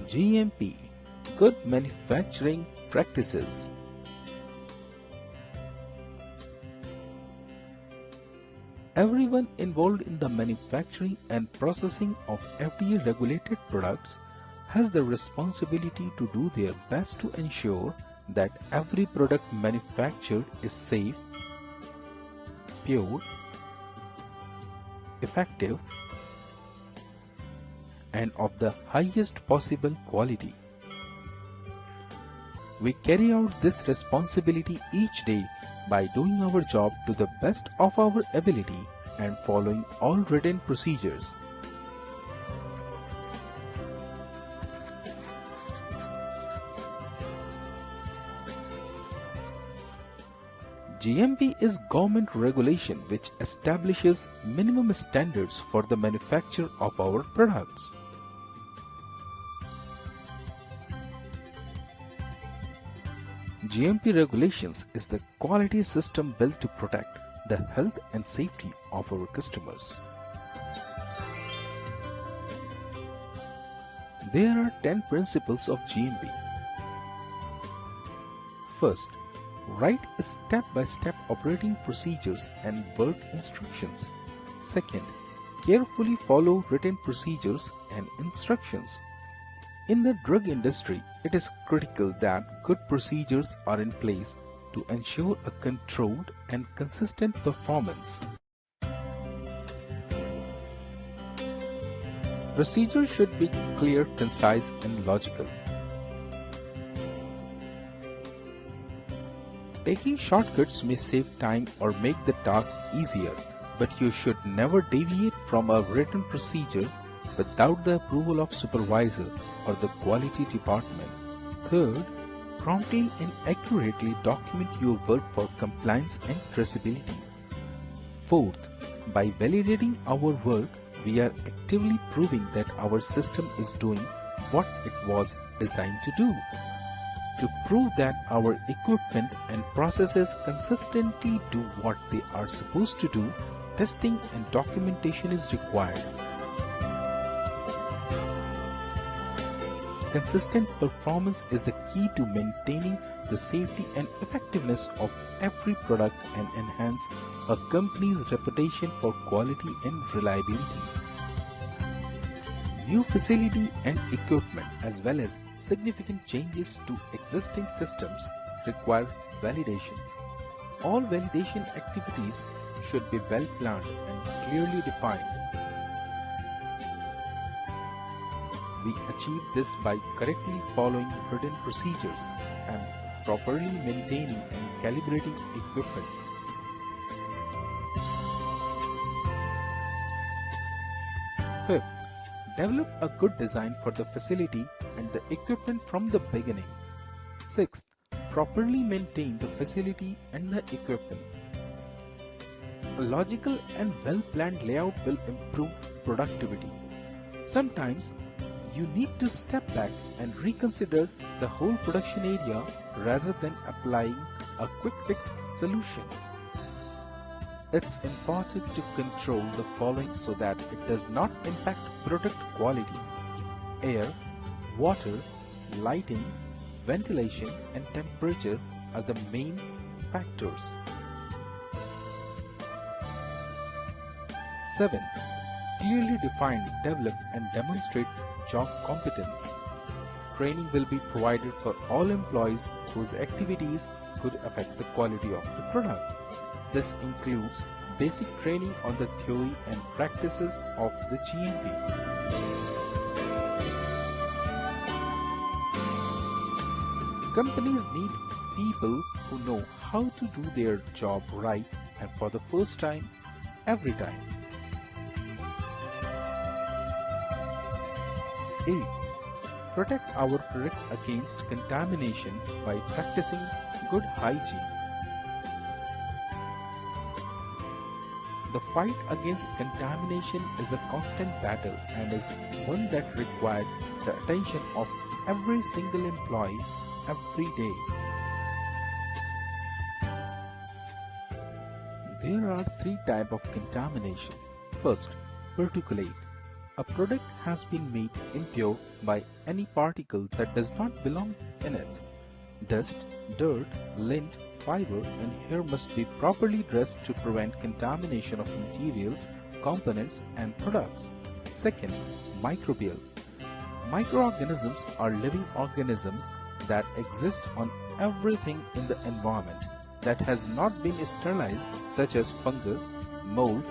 GMP, Good Manufacturing Practices. Everyone involved in the manufacturing and processing of every regulated products has the responsibility to do their best to ensure that every product manufactured is safe, pure, effective, and of the highest possible quality. We carry out this responsibility each day by doing our job to the best of our ability and following all written procedures. GMP is government regulation which establishes minimum standards for the manufacture of our products. GMP regulations is the quality system built to protect the health and safety of our customers. There are 10 principles of GMP. First, write step-by-step operating procedures and work instructions. Second, carefully follow written procedures and instructions. In the drug industry, it is critical that good procedures are in place to ensure a controlled and consistent performance. Procedures should be clear, concise, and logical. Taking shortcuts may save time or make the task easier, but you should never deviate from a written procedure without the approval of supervisor or the quality department. Third, promptly and accurately document your work for compliance and traceability. Fourth, by validating our work, we are actively proving that our system is doing what it was designed to do. To prove that our equipment and processes consistently do what they are supposed to do, testing and documentation is required. Consistent performance is the key to maintaining the safety and effectiveness of every product and enhance a company's reputation for quality and reliability. New facility and equipment as well as significant changes to existing systems require validation. All validation activities should be well planned and clearly defined. We achieve this by correctly following written procedures and properly maintaining and calibrating equipment. Fifth, develop a good design for the facility and the equipment from the beginning. Sixth, properly maintain the facility and the equipment. A logical and well-planned layout will improve productivity. Sometimes you need to step back and reconsider the whole production area rather than applying a quick fix solution. It's important to control the following so that it does not impact product quality. Air, water, lighting, ventilation, and temperature are the main factors. 7. Clearly define, develop, and demonstrate job competence. Training will be provided for all employees whose activities could affect the quality of the product. This includes basic training on the theory and practices of the GMP. Companies need people who know how to do their job right and for the first time, every time. 8. Protect our product against contamination by practicing good hygiene. The fight against contamination is a constant battle and is one that requires the attention of every single employee every day. There are 3 types of contamination. First, particulate. a product has been made impure by any particle that does not belong in it. Dust, dirt, lint, fiber, and hair must be properly dressed to prevent contamination of materials, components, and products. Second, microbial. Microorganisms are living organisms that exist on everything in the environment that has not been sterilized, such as fungus, mold,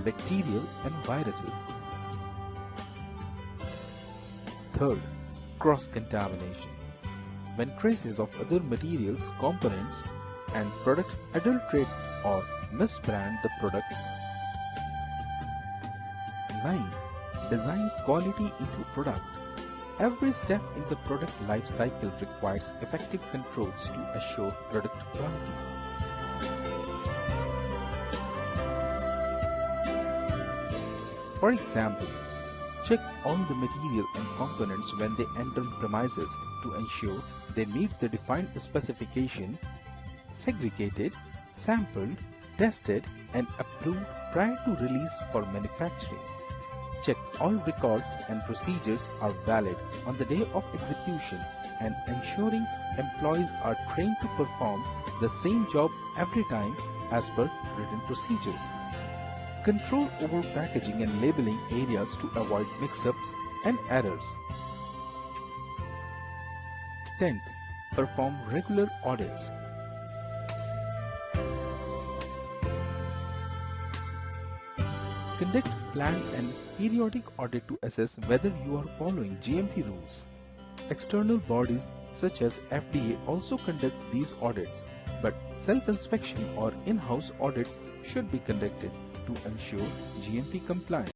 bacterial, and viruses. Third, cross-contamination. When traces of other materials, components, and products adulterate or misbrand the product. Ninth, design quality into product. Every step in the product life cycle requires effective controls to assure product quality. For example, check all the material and components when they enter premises to ensure they meet the defined specification, segregated, sampled, tested, and approved prior to release for manufacturing. Check all records and procedures are valid on the day of execution and ensuring employees are trained to perform the same job every time as per written procedures. Control over packaging and labeling areas to avoid mix-ups and errors. 10th, perform regular audits. Conduct planned and periodic audit to assess whether you are following GMP rules. External bodies such as FDA also conduct these audits, but self-inspection or in-house audits should be conducted to ensure GMP compliance.